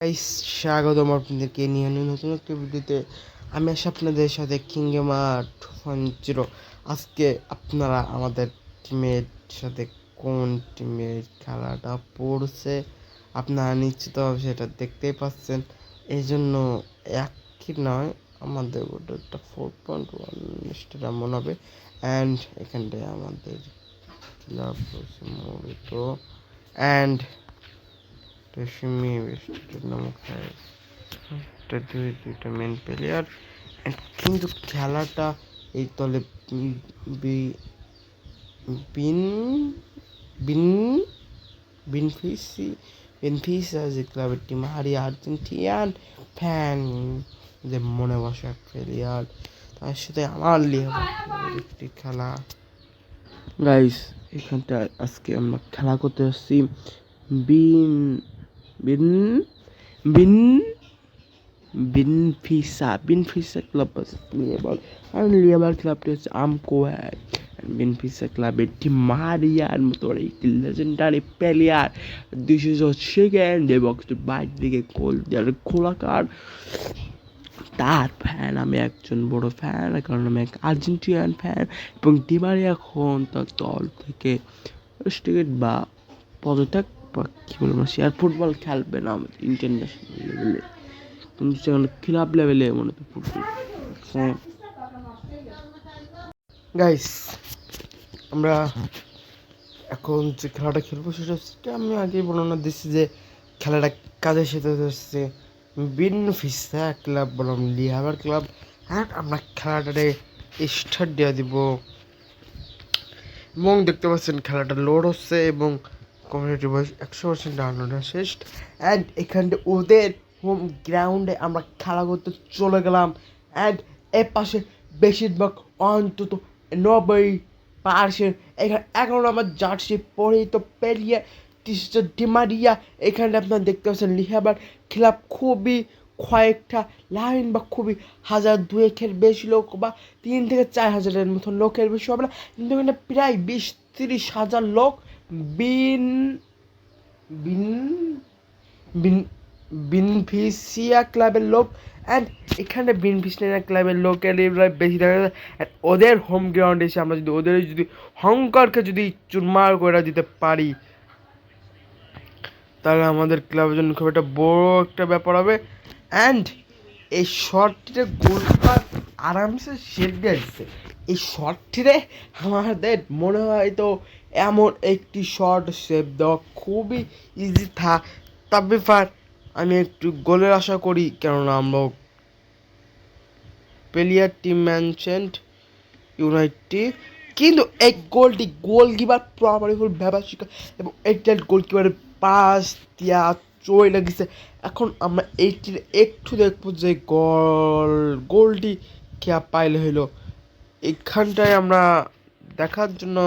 Guys, স্বাগতম আপনাদেরকে নিয়ে নতুন একটা ভিডিওতে। আমি আছি আপনাদের সাথে কিংগেমার 2.0। আজকে আপনারা আমাদের টিমের সাথে কোন টিমের খেলাটা পড়ছে আপনারা নিশ্চিতভাবে সেটা দেখতেই পাচ্ছেন। এই জন্য একই নয়, আমাদের একটা 4.1 স্টেডিয়াম মনে হবে। অ্যান্ড এখানটায় আমাদের ক্লাব মূলত অ্যান্ড রেশমি স্টেট নামক দুইটা মেন প্লেয়ার। কিন্তু খেলাটা এই দলে বি- বিন বিন বিনফিসি বেনফিসা যে ক্লাবের টিম হারিয়ে আর্জেন্টিনান ফ্যান যে মনে বসা প্লেয়ার, তার সাথে আমার লিভারপুলের একটি খেলা। গাইস, এখানটা আজকে আমরা খেলা করতে আসছি বিন বিন বিন বিনফিসা ক্লাব লিয়েবল। আর লিয়েবল ক্লাবটি হচ্ছে আমকোয়াক। বিনফিসা ক্লাবের টিম মারিয়ার মতো একটি লেজেন্ডারি প্লেয়ার 200 সেকেন্ড এবং বাইর দিকে গোল দেওয়ার খোলাকার তার ফ্যান। আমি একজন বড় ফ্যান, কারণ আমি এক আর্জেন্টিনান ফ্যান এবং ডিমারি এখন তার দল থেকে টিকিট বা পদত্যাগ বা কী বলবো সে আর ফুটবল খেলবে না আমাদের ইন্টারন্যাশনাল লেভেলে, কিন্তু সেখানে ক্লাব লেভেলে মনে তো ফুটবল। গাইস, আমরা এখন যে খেলাটা খেলবো সেটা আমি আগেই বর্ণনা দিচ্ছি যে খেলাটা কাদের সাথে হচ্ছে বিনফিসা ক্লাব বললাম লিহাবার ক্লাব। হ্যাঁ, আমরা খেলাটারে স্টার্ট দিয়ে দিব এবং দেখতে পাচ্ছেন খেলাটা লোড হচ্ছে এবং কমিউনিটি বয়স 100% ডাউনলোড শেষ। অ্যান্ড এখানটা ওদের হোম গ্রাউন্ডে আমরা খেলা করতে চলে গেলাম। অ্যান্ড এর পাশে বেশিরভাগ অন্তত 90% এখানে 11 নম্বর জার্সি পরিহিত পেরিয়ে ডিমারিয়া। এখানে আপনারা দেখতে পাচ্ছেন লিহাবার খেলা খুবই কয়েকটা লাইন বা খুবই 1000-2000 বেশি লোক বা 3 থেকে 4 হাজারের মতো লোকের বেশি হবে না, কিন্তু এখানে প্রায় 20-30 হাজার লোক বিন বিন বিন বিনফিসিয়া ক্লাবের লোক। অ্যান্ড এখানে বিনফিসিয়া ক্লাবের লোকের বেশি দেখা যায়। ওদের হোম গ্রাউন্ডে এসে আমরা যদি হংকরকে যদি চুরমার করে দিতে পারি, তাহলে আমাদের ক্লাবের জন্য খুব একটা বড় একটা ব্যাপার হবে। অ্যান্ড এই শর্টটিতে গোলপার আরামসে সেভ দিয়ে দিচ্ছে। এই শর্টটিতে আমাদের মনে হয় তো এমন একটি শর্ট সেভ দেওয়া খুবই ইজি তবে আমি একটু গোলের আশা করি, কেননা আমরা প্লেয়ার টিম ম্যানচেন্ট ইউনাইটেড। কিন্তু এই গোলকিপার প্রপারলি ফুল ব্যবহার এবং এইটা গোলকিপারের পাস দিয়া চই লাগিছে। এখন আমরা এইটির একটু দেখবো যে গোলটি খেয়া পাইলে হইলো। এখানটায় আমরা দেখার জন্য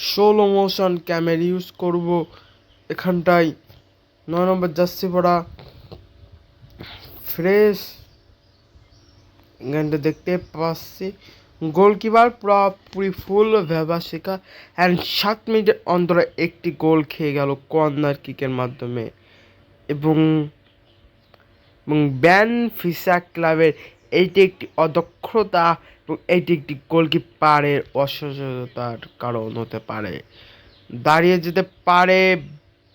স্লো মোশন ক্যামেরা ইউজ করব। এখানটায় 9 নম্বর জার্সি পরা ফ্রেশ এখানটা দেখতে পাচ্ছি গোলকিপার পুরোপুরি ফুল ব্যবহার শেখা। অ্যান্ড 7 মিনিটের অন্তরে একটি গোল খেয়ে গেল কর্নার কিকের মাধ্যমে। এবং বেনফিসা ক্লাবের এইটি একটি অদক্ষতা এবং এইটি একটি গোলকিপারের অসচেতনতার কারণ হতে পারে। দাঁড়িয়ে যেতে পারে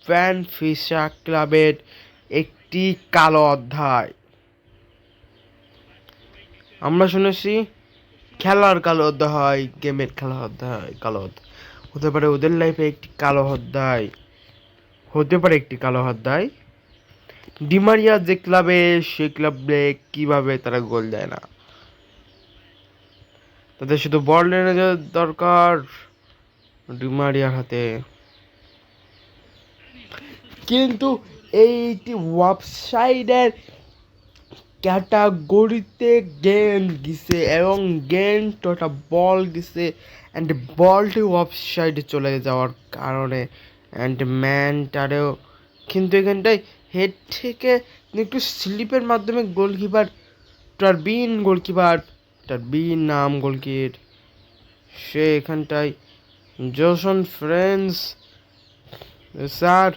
বেনফিসা ক্লাবের একটি কালো অধ্যায়। আমরা শুনেছি খেলার কালো অধ্যায় হয়, গেমের খেলা অধ্যায় কালো হতে পারে। ওদের লাইফে একটি কালো অধ্যায় হতে পারে, একটি কালো অধ্যায়। ডিমারিয়া যে ক্লাবে, সে ক্লাবে কিভাবে তারা গোল দেয় না, তাদের শুধু বল এনে দেওয়ার দরকার ডিমারিয়ার হাতে। কিন্তু এইটি ওয়েবসাইটের ক্যাটাগরিতে গেম গেছে এবং গেমটা বল গেছে। অ্যান্ড বলটি ওয়েবসাইটে চলে যাওয়ার কারণে অ্যান্ড ম্যানটারেও কিন্তু এখানটায় হেড থেকে একটু স্লিপের মাধ্যমে টারবিন নাম গোলকির, সে এখানটায় জোসন ফ্রেন্স স্যার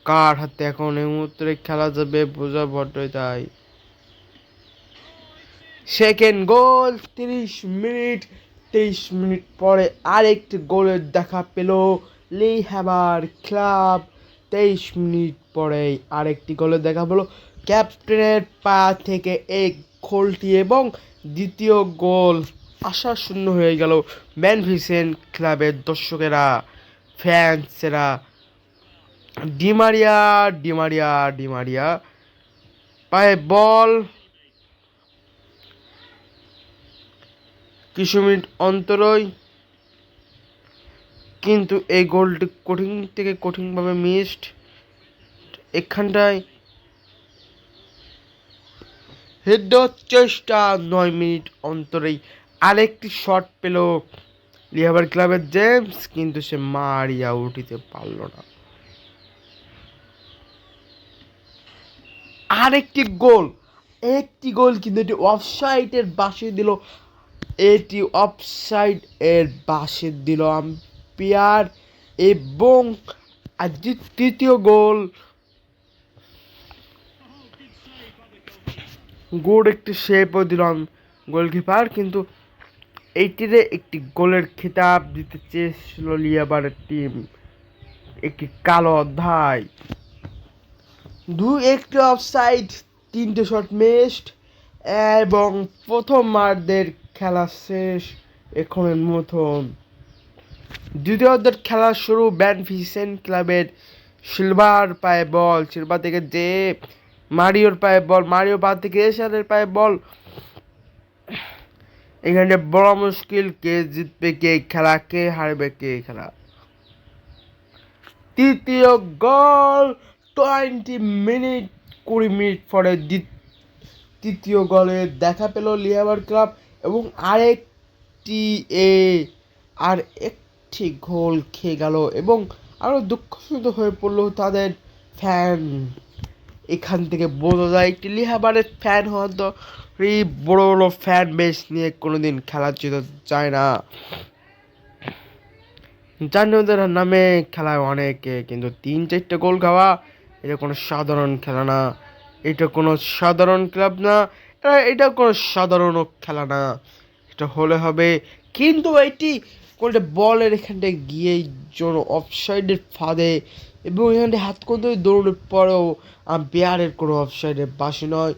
কার হাতে এখন এই মুহূর্তে খেলা যাবে বোঝা বড্ডই তাই। Second goal 30 minute. 23 মিনিট পরে আরেকটি গোলের দেখা পেল লিহ্যাবার ক্লাব। 23 মিনিট পরে আরেকটি গোলের দেখা পেল ক্যাপ্টেনের পা থেকে এই গোলটি, এবং দ্বিতীয় গোল আশাশূন্য হয়ে গেল বেনফিসেন্ট ক্লাবের দর্শকেরা, ফ্যান্সেরা। ডিমারিয়া ডিমারিয়া ডিমারিয়া পায়ে বল, কিছু মিনিট অন্তরই, কিন্তু এই গোলটি কঠিন থেকে কঠিনভাবে মিসড। এখানটায় হেড চেষ্টা, 9 মিনিট অন্তরেই আরেকটি শট পেল লিহ্যাবার ক্লাবের জেমস, কিন্তু সে মারিয়া উঠিতে পারল না। আরেকটি গোল, একটি গোল, কিন্তু এটি অফসাইডের বাঁশি দিল, এটি অফসাইড এর বাঁশি দিল আম্পায়ার। এবং তৃতীয় গোল, গুড একটি শেপও দিলাম গোলকিপার, কিন্তু এইটিরে একটি গোলের খেতাব দিতে চেয়েছিল লিহ্যাবারের টিম, একটি কালো অধ্যায়। একটি অফসাইড, 3টে শট মিসড, এবং প্রথমার্ধের খেলা শেষ এখনের মতন। দ্বিতীয় অর্ধের খেলা শুরু। বেনফিসেন্ট ক্লাবের সিলভার পায়ে বল, সিলভার থেকে যে মারিওর পায়ে বল, মারিও পা থেকে এশারের পায়ে বল। এখানে বড় মুশকিল, কে জিতবে কে খেলা, কে হারবে কে খেলা। তৃতীয় গোল 20 মিনিট পরে তৃতীয় গোলে দেখা পেল লিহ্যাবার ক্লাব, এবং একটি গোল খেয়ে গেল, এবং আরও দুঃখজনক হয়ে পড়ল তাদের ফ্যান। এখান থেকে বোঝা যায় একটি লিহ্যাবারের ফ্যান হওয়ার তো এই বড় বড় ফ্যান বেস নিয়ে কোনোদিন খেলা যেতে যায় না। জানোদের নামে খেলায় অনেকে, কিন্তু 3-4টে গোল খাওয়া এটা কোনো সাধারণ খেলা না, এটা কোনো সাধারণ ক্লাব না, এটা কোনো সাধারণ খেলা না। এটা হলে হবে, কিন্তু এটি কোনটা বলের এখানটায় গিয়ে জন্য অফসাইডের ফাঁদে, এবং এখানটা হাত করতে দৌড়ের পরেও আম্পায়ারের কোনো অফসাইডের বাঁশি নয়।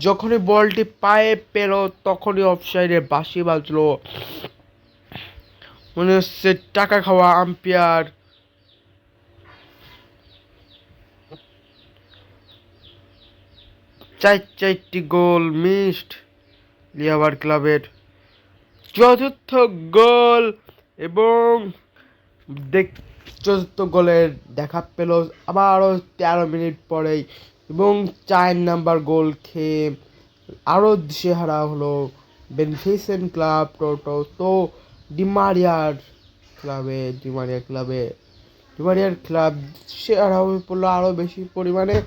যখনই বলটি পায়ে পেল তখনই অফসাইডের বাঁশি বাজলো। মনে হচ্ছে টাকা খাওয়া আম্পায়ার। চারটি গোল মিসড লিহ্যাবার ক্লাবের। চতুর্থ গোল, এবং চতুর্থ গোলের দেখা পেল আবারও 13 মিনিট পরেই, এবং 4 নাম্বার গোল খেয়ে আরও দিশেহারা হলো বেনফিসেন্ট ক্লাব। তো ডিমারিয়ার ক্লাব দিশেহারা হয়ে পড়লো আরও বেশি পরিমাণে,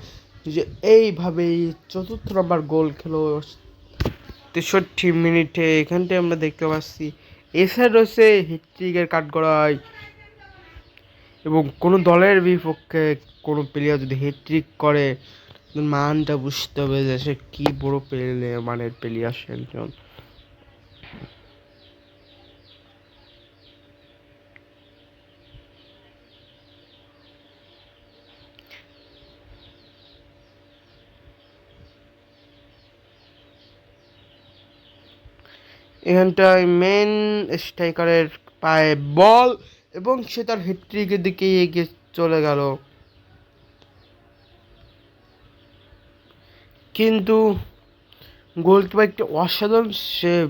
যে এইভাবেই চতুর্থ নাম্বার গোল খেলো 63 মিনিটে। এখানটায় আমরা দেখতে পাচ্ছি এসআর রয়েছে হ্যাট্রিকের কাঠগড়ায়, এবং কোনো দলের বিপক্ষে কোনো প্লেয়ার যদি হ্যাট্রিক করে মানটা বুঝতে হবে যে সে কি বড় মানের প্লেয়ার সে একজন। এখানটায় মেন স্ট্রাইকারের পায়ে বল, এবং সে তার হ্যাট্রিকের দিকে এগিয়ে চলে গেল, কিন্তু গোলকিপার একটি অসাধারণ সেভ,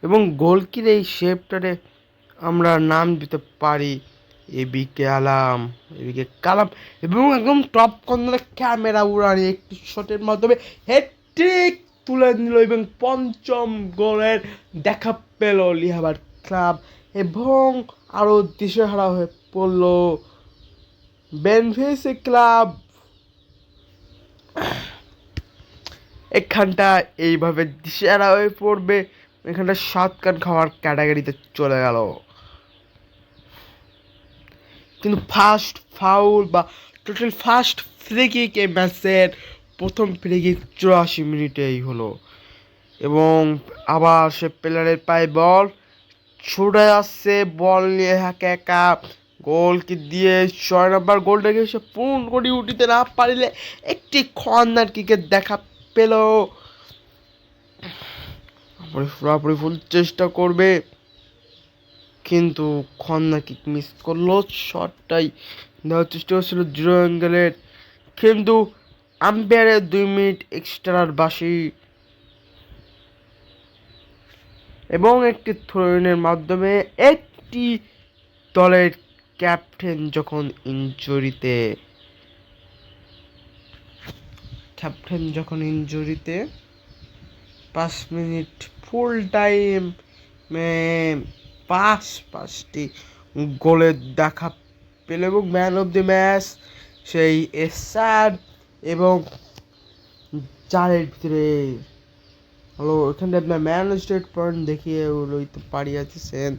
এবং গোলকির এই সেভটারে আমরা নাম দিতে পারি এবিকে কালাম, এবং একদম টপ কর্নারে ক্যামেরা উড়ানি একটি শটের মাধ্যমে হ্যাট্রিক তুলে নিল, এবং পঞ্চম গোলের দেখা পেল লিহ্যাবার ক্লাব, এবং আরও দিশেহারা হয়ে পড়ল বেনফিসেন্ট ক্লাব। এখানটা এইভাবে দিশেহারা হয়ে পড়বে, এখানটা 7 রান খাওয়ার ক্যাটাগরিতে চলে গেল। কিন্তু ফার্স্ট ফাউল বা টোটাল ফার্স্ট ফ্রি কিক এই ম্যাচের প্রথম ফ্রি কিক 84 মিনিটেই হলো। এবং আবার সে প্লেয়ারের পায়ে বল ছুটে আসছে, বল নিয়ে একা একা গোলকে দিয়ে 6 নম্বর গোলটাকে সে পূর্ণ করে উঠিতে না পারিলে একটি কর্নার কিকের দেখা পেল। পুরোপুরি ফুল চেষ্টা করবে কিন্তু কর্নার কিক মিস করলো। শটটাই দেওয়ার চেষ্টা করছিল জিরো অ্যাঙ্গেলের, কিন্তু আম্পায়ারের 2 মিনিট এক্সট্রার বাসি এবং একটি থ্রোইনের মাধ্যমে একটি দলের ক্যাপ্টেন যখন ইনজুরিতে 5 মিনিট ফুল টাইম পাঁচটি গোলের দেখা পেল এবং ম্যান অফ দ্য ম্যাচ সেই এসআর এবং চারের ভিতরে হলো। এখানে আপনার ম্যান স্টেট পয়েন্ট দেখিয়ে লইতে পারিয়াছেন